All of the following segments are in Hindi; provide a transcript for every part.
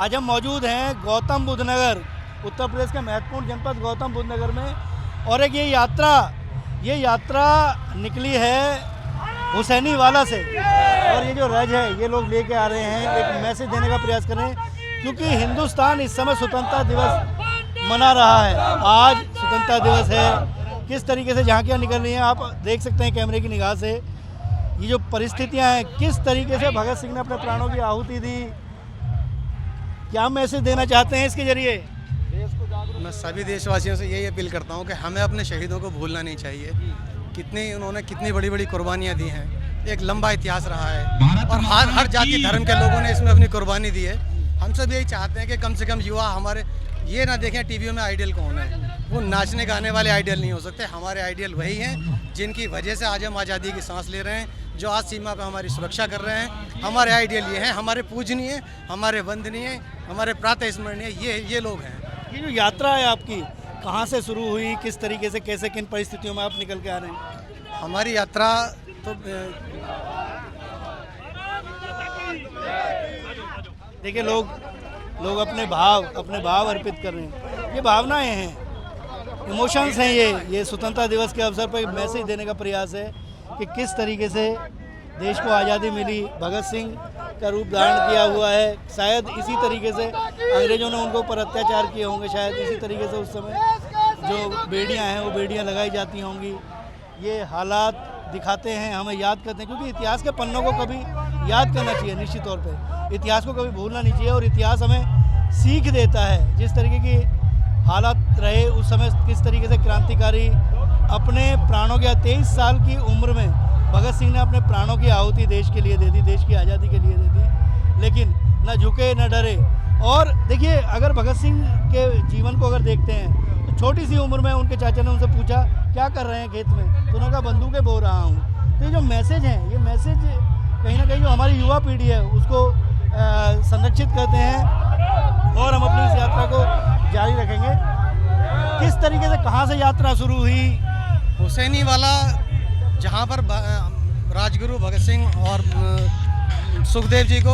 आज हम मौजूद हैं गौतम बुद्ध नगर, उत्तर प्रदेश के महत्वपूर्ण जनपद गौतम बुद्ध नगर में। और एक ये यात्रा निकली है हुसैनी वाला से, और ये जो रज है ये लोग लेके आ रहे हैं, एक मैसेज देने का प्रयास कर रहे हैं, क्योंकि हिंदुस्तान इस समय स्वतंत्रता दिवस मना रहा है। आज स्वतंत्रता दिवस है। किस तरीके से झांकियाँ निकल रही हैं आप देख सकते हैं कैमरे की निगाह से। ये जो परिस्थितियाँ हैं, किस तरीके से भगत सिंह ने अपने प्राणों की आहुति दी, क्या मैसेज देना चाहते हैं इसके जरिए? मैं सभी देशवासियों से यही अपील करता हूं कि हमें अपने शहीदों को भूलना नहीं चाहिए। उन्होंने कितनी बड़ी बड़ी कुर्बानियां दी हैं, एक लंबा इतिहास रहा है और हर जाति धर्म के लोगों ने इसमें अपनी कुर्बानी दी है। हम सब यही चाहते हैं कि कम से कम युवा हमारे ये ना देखें टीवी में आइडियल कौन है, वो नाचने गाने वाले आइडियल नहीं हो सकते। हमारे आइडियल वही हैं जिनकी वजह से आज हम आज़ादी की सांस ले रहे हैं, जो आज सीमा पर हमारी सुरक्षा कर रहे हैं। हमारे आइडियल ये हैं, हमारे पूजनीय, हमारे वंदनीय, हमारे प्रातः स्मरणीय ये लोग हैं। ये जो यात्रा है आपकी कहाँ से शुरू हुई, किस तरीके से, कैसे, किन परिस्थितियों में आप निकल के आ रहे हैं? हमारी यात्रा तो देखिए लोग अपने भाव अर्पित कर रहे हैं। ये भावनाएं हैं, इमोशंस हैं। ये स्वतंत्रता दिवस के अवसर पर मैसेज देने का प्रयास है कि किस तरीके से देश को आज़ादी मिली। भगत सिंह का रूप धारण किया हुआ है। शायद इसी तरीके से अंग्रेज़ों ने उनको ऊपर अत्याचार किए होंगे, शायद इसी तरीके से उस समय जो बेड़ियां हैं वो बेड़ियां लगाई जाती होंगी। ये हालात दिखाते हैं, हमें याद करते हैं, क्योंकि इतिहास के पन्नों को कभी याद करना चाहिए। निश्चित तौर पे इतिहास को कभी भूलना नहीं चाहिए, और इतिहास हमें सीख देता है। जिस तरीके की हालात रहे उस समय, किस तरीके से क्रांतिकारी अपने प्राणों के 23 साल की उम्र में भगत सिंह ने अपने प्राणों की आहुति देश के लिए दे दी, देश की आज़ादी के लिए दे दी, लेकिन न झुके न डरे। और देखिए, अगर भगत सिंह के जीवन को अगर देखते हैं तो छोटी सी उम्र में उनके चाचा ने उनसे पूछा क्या कर रहे हैं खेत में, तो उन्होंने कहा बंदूकें बो रहा हूँ। तो ये जो मैसेज हैं, ये मैसेज कहीं ना कहीं जो हमारी युवा पीढ़ी है उसको संरक्षित करते हैं, और हम अपनी इस यात्रा को जारी रखेंगे। किस तरीके से, कहाँ से यात्रा शुरू हुई? हुसैनी वाला, जहाँ पर राजगुरु भगत सिंह और सुखदेव जी को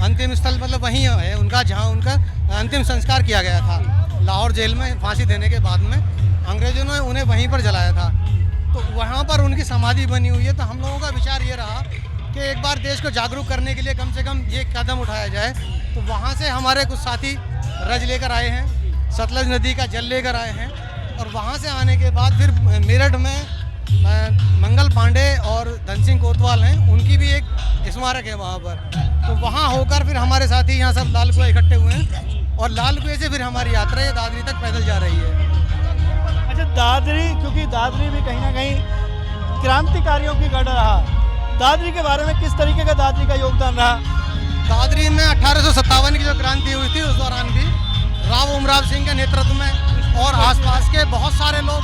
अंतिम स्थल मतलब वहीं है उनका, जहाँ उनका अंतिम संस्कार किया गया था। लाहौर जेल में फांसी देने के बाद में अंग्रेजों ने उन्हें वहीं पर जलाया था, तो वहाँ पर उनकी समाधि बनी हुई है। तो हम लोगों का विचार ये रहा कि एक बार देश को जागरूक करने के लिए कम से कम ये कदम उठाया जाए। तो वहाँ से हमारे कुछ साथी रज लेकर आए हैं, सतलज नदी का जल लेकर आए हैं, और वहाँ से आने के बाद फिर मेरठ में मंगल पांडे और धन सिंह कोतवाल हैं, उनकी भी एक स्मारक है वहाँ पर। तो वहाँ होकर फिर हमारे साथी यहाँ सब लाल कुआं इकट्ठे हुए हैं, और लाल कुएं से फिर हमारी यात्रा ये दादरी तक पैदल जा रही है। अच्छा, दादरी, क्योंकि दादरी भी कहीं ना कहीं क्रांतिकारियों की गढ़ रहा। दादरी के बारे में किस तरीके का दादरी का योगदान रहा? दादरी में 1857 की जो क्रांति हुई थी उस दौरान भी राव उमराव सिंह के नेतृत्व में और आसपास के बहुत सारे लोग,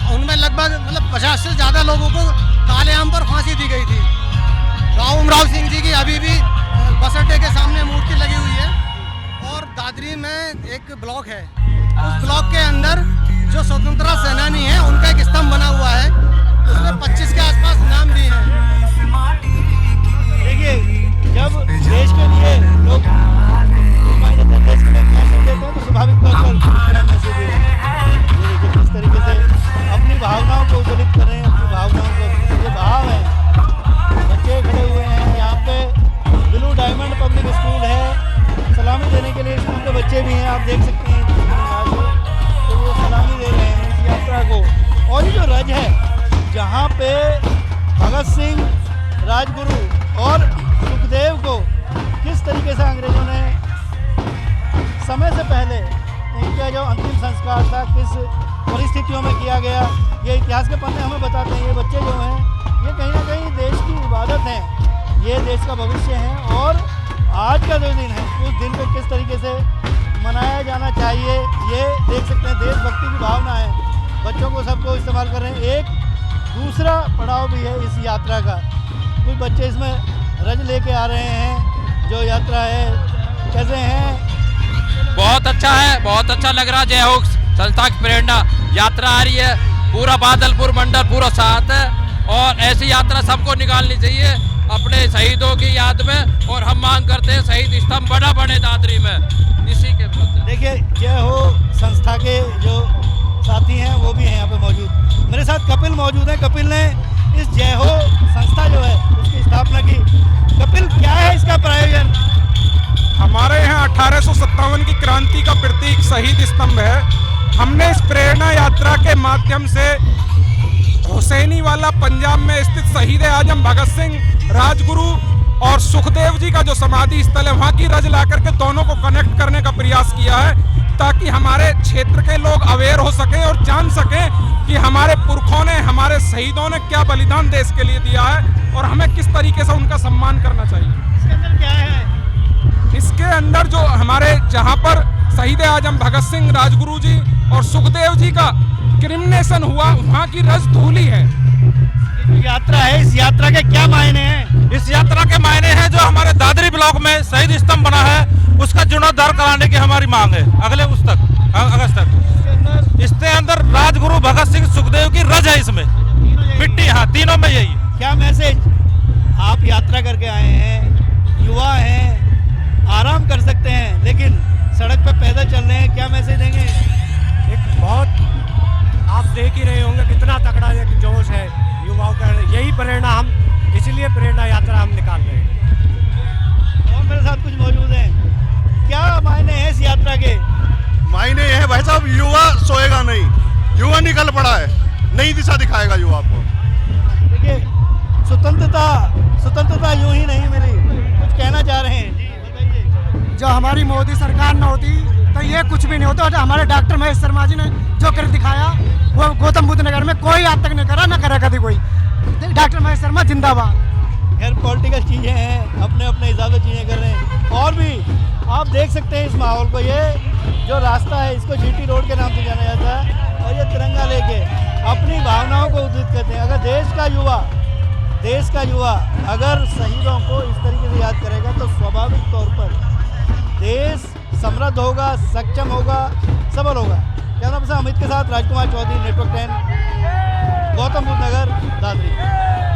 उनमें लगभग 50 से ज़्यादा लोगों को काले आम पर फांसी दी गई थी। राव उमराव सिंह जी की अभी भी बस अड्डे के सामने मूर्ति लगी हुई है। और दादरी में एक ब्लॉक है, उस ब्लॉक के अंदर जो स्वतंत्रता सेनानी हैं उनका एक स्तंभ बना हुआ है, उसमें 25 के आसपास नाम भी हैं। देखिए, जब देश के लिए लोग देश के लिए मैसेज देते हैं तो स्वाभाविक तौर पर मैसेज दे रहे हैं। देखिए किस तरीके से अपनी भावनाओं को उज्ज्वलित कर रहे हैं, अपनी भावनाओं को, ये भाव है। बच्चे खड़े हुए हैं यहाँ पे, ब्लू डायमंड पब्लिक स्कूल है, सलामी देने के लिए स्कूल के बच्चे भी हैं, आप देख सकते हैं, तो वो सलामी दे रहे हैं इस यात्रा को। और ये जो रज है, जहाँ पे भगत सिंह, राजगुरु और सुखदेव को किस तरीके से अंग्रेजों ने समय से पहले इनका जो अंतिम संस्कार था किस परिस्थितियों में किया गया, ये इतिहास के पन्ने हमें बताते हैं। ये बच्चे जो हैं, ये कहीं ना कहीं देश की इबादत हैं, ये देश का भविष्य है। और आज का जो दिन है, उस दिन को किस तरीके से मनाया जाना चाहिए, ये देख सकते हैं। देशभक्ति की भावना है, बच्चों को सबको इस्तेमाल कर रहे हैं। एक दूसरा पड़ाव भी है इस यात्रा का, कुछ बच्चे इसमें रज लेके आ रहे हैं। जो यात्रा है, कैसे हैं? बहुत अच्छा है, बहुत अच्छा लग रहा है। जय हो संस्था की प्रेरणा, यात्रा आ रही है, पूरा बादलपुर मंडल पूरा साथ है, और ऐसी यात्रा सबको निकालनी चाहिए। अपने शहीदों की याद में, और हम मांग करते हैं शहीद स्तंभ बड़ा बने दादरी में। इसी के विरुद्ध देखिए, जय हो संस्था के जो साथी हैं वो भी हैं यहाँ पे मौजूद। मेरे साथ कपिल मौजूद हैं। कपिल ने इस जय हो संस्था जो है उसकी स्थापना की। कपिल, क्या है इसका प्रायोजन? हमारे यहाँ 1857 की क्रांति का प्रतीक शहीद स्तंभ है। हमने इस प्रेरणा यात्रा के माध्यम से हुसैनीवाला पंजाब में स्थित शहीद आजम भगत सिंह, राजगुरु और सुखदेव जी का जो समाधि स्थल है वहाँ की रज ला करके दोनों को कनेक्ट करने का प्रयास किया है, ताकि हमारे क्षेत्र के लोग अवेयर हो सकें और जान सकें कि हमारे पुरखों ने, हमारे शहीदों ने क्या बलिदान देश के लिए दिया है और हमें किस तरीके से उनका सम्मान करना चाहिए। इसके अंदर क्या है? इसके अंदर जो हमारे जहाँ पर शहीद आजम भगत सिंह, राजगुरु जी और सुखदेव जी का क्रिमिनेशन हुआ, वहाँ की रज धूली है। ये जो यात्रा है, इस यात्रा के क्या मायने हैं? इस यात्रा के मायने हैं जो हमारे दादरी ब्लॉक में शहीद स्तंभ बना है उसका जीर्णोद्धार कराने की हमारी मांग है अगले अगस्त तक। इसके अंदर राजगुरु भगत सिंह, सुखदेव की रज है इसमें, मिट्टी। हाँ, तीनों में यही। क्या मैसेज? आप यात्रा करके आए हैं, युवा हैं, आराम कर सकते हैं, लेकिन सड़क पे पैदल चल रहे हैं, क्या मैसेज देंगे? एक बहुत, आप देख ही रहे होंगे कितना तगड़ा एक जोश है युवाओं का। यही प्रेरणा हम, इसीलिए प्रेरणा यात्रा हम निकाल रहे हैं। और मेरे साथ कुछ मौजूद हैं। क्या मायने हैं इस यात्रा के? मायने ये है भाई साहब, युवा सोएगा नहीं, युवा निकल पड़ा है, नई दिशा दिखाएगा युवा को। देखिए, स्वतंत्रता यूं ही नहीं मिली, कुछ कहना चाह रहे हैं? जी बताइए। जो हमारी मोदी सरकार न होती तो ये कुछ भी नहीं होता। और हमारे डॉक्टर महेश शर्मा जी ने जो कर दिखाया वो गौतम बुद्ध नगर में कोई आज तक नहीं करा, न करेगा कभी कोई। डॉक्टर महेश शर्मा जिंदाबाद। खैर, पॉलिटिकल चीज़ें हैं, अपने अपने हिसाब से चीज़ें कर रहे हैं। और भी आप देख सकते हैं इस माहौल को। ये जो रास्ता है इसको जीटी रोड के नाम से जाना जाता है, और ये तिरंगा लेके अपनी भावनाओं को उद्दीत करते हैं। अगर देश का युवा अगर शहीदों को इस तरीके से याद करेगा तो स्वाभाविक तौर पर देश समृद्ध होगा, सक्षम होगा, सबल होगा। कैमरा पर्सन अमित के साथ राजकुमार चौधरी, नेटवर्क 10, गौतम बुद्ध नगर, दादरी।